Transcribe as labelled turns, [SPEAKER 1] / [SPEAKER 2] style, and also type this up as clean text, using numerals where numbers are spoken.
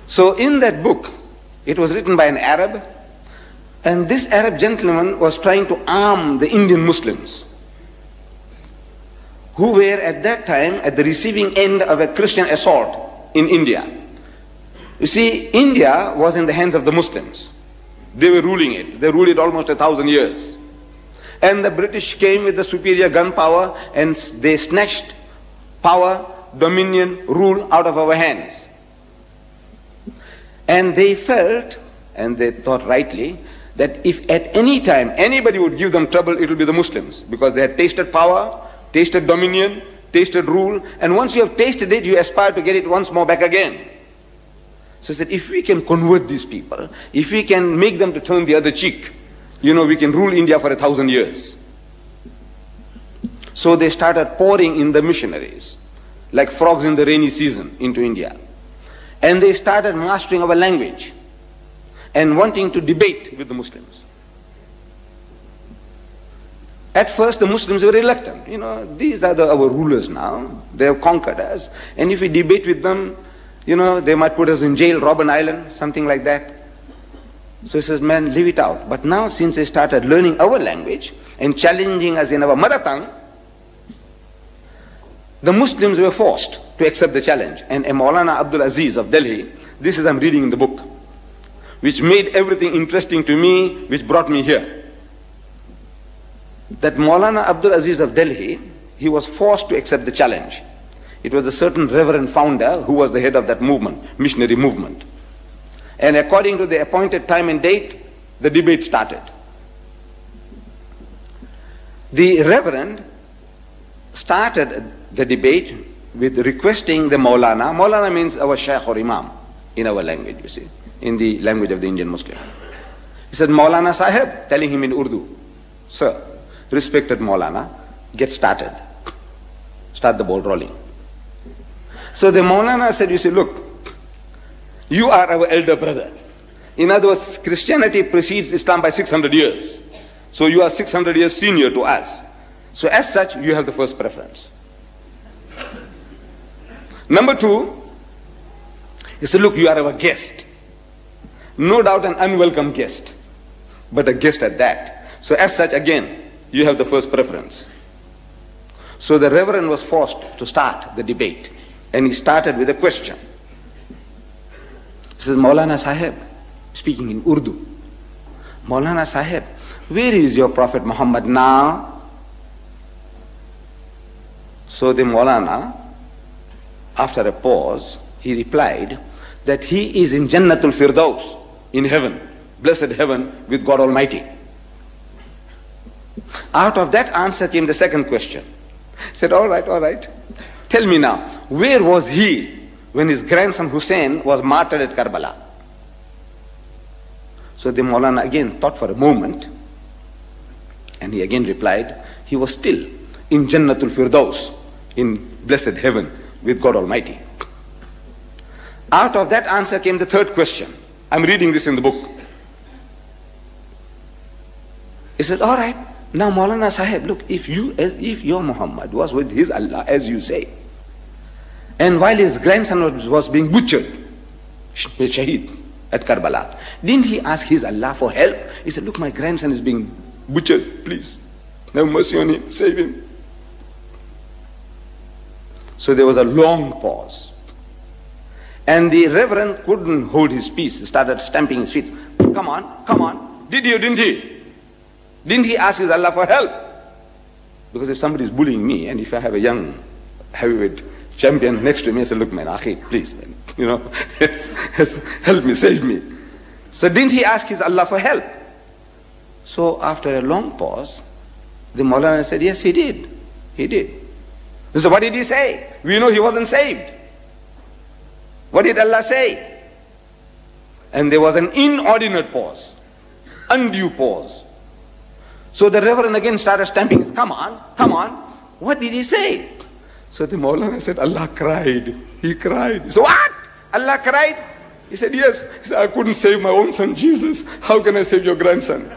[SPEAKER 1] So in that book, it was written by an Arab, and this Arab gentleman was trying to arm the Indian Muslims, who were at that time at the receiving end of a Christian assault in India. You see, India was in the hands of the Muslims. They were ruling it. They ruled it almost 1,000 years. And the British came with the superior gun power, and they snatched power, dominion, rule out of our hands. And they felt, and they thought rightly, that if at any time anybody would give them trouble, it will be the Muslims, because they had tasted power, tasted dominion, tasted rule, and once you have tasted it, you aspire to get it once more back again. So he said, if we can convert these people, if we can make them to turn the other cheek, we can rule India for 1,000 years. So they started pouring in the missionaries, like frogs in the rainy season, into India. And they started mastering our language and wanting to debate with the Muslims. At first, the Muslims were reluctant. These are our rulers now. They have conquered us. And if we debate with them, they might put us in jail, rob an island, something like that. So he says, man, leave it out. But now, since they started learning our language and challenging us in our mother tongue, the Muslims were forced to accept the challenge. And Maulana Abdul Aziz of Delhi, this is I'm reading in the book, which made everything interesting to me, which brought me here. That Maulana Abdul Aziz of Delhi, he was forced to accept the challenge. It was a certain reverend founder who was the head of that movement, missionary movement. And according to the appointed time and date, the debate started. The reverend started the debate with requesting the Maulana. Maulana means our Sheikh or Imam in our language, you see, in the language of the Indian Muslim. He said, Maulana Sahib, telling him in Urdu, sir, respected Maulana, get started. Start the ball rolling. So the Maulana said, you see, look, you are our elder brother. In other words, Christianity precedes Islam by 600 years. So you are 600 years senior to us. So as such, you have the first preference. Number two, he said, look, you are our guest. No doubt an unwelcome guest, but a guest at that. So as such, again, you have the first preference. So the reverend was forced to start the debate. And he started with a question. He says, Maulana Sahib, speaking in Urdu, Maulana Sahib, where is your Prophet Muhammad now? So the Maulana, after a pause, he replied that he is in Jannatul Firdaus, in heaven, blessed heaven with God Almighty. Out of that answer came the second question. He said, all right, tell me now, where was he when his grandson Hussein was martyred at Karbala? So the Maulana again thought for a moment, and he again replied, he was still in Jannatul Firdaus, in blessed heaven with God Almighty. Out of that answer came the third question. I'm reading this in the book. He said, all right, now Maulana Sahib, look, if your Muhammad was with his Allah, as you say, and while his grandson was being butchered, Shaheed, at Karbala, didn't he ask his Allah for help? He said, look, my grandson is being butchered, please, have mercy on him, save him. So there was a long pause. And the reverend couldn't hold his peace. He started stamping his feet. Come on. Did you, didn't he? Didn't he ask his Allah for help? Because if somebody is bullying me, and if I have a young heavyweight champion next to me, I say, look, man, Akhi, please, man, help me, save me. So didn't he ask his Allah for help? So after a long pause, the Maulana said, yes, he did. He did. So what did he say? We know he wasn't saved. What did Allah say? And there was an inordinate pause, undue pause. So the reverend again started stamping his, come on. What did he say? So the Maulana said, Allah cried. He cried. So what? Allah cried? He said, yes. He said, I couldn't save my own son Jesus. How can I save your grandson?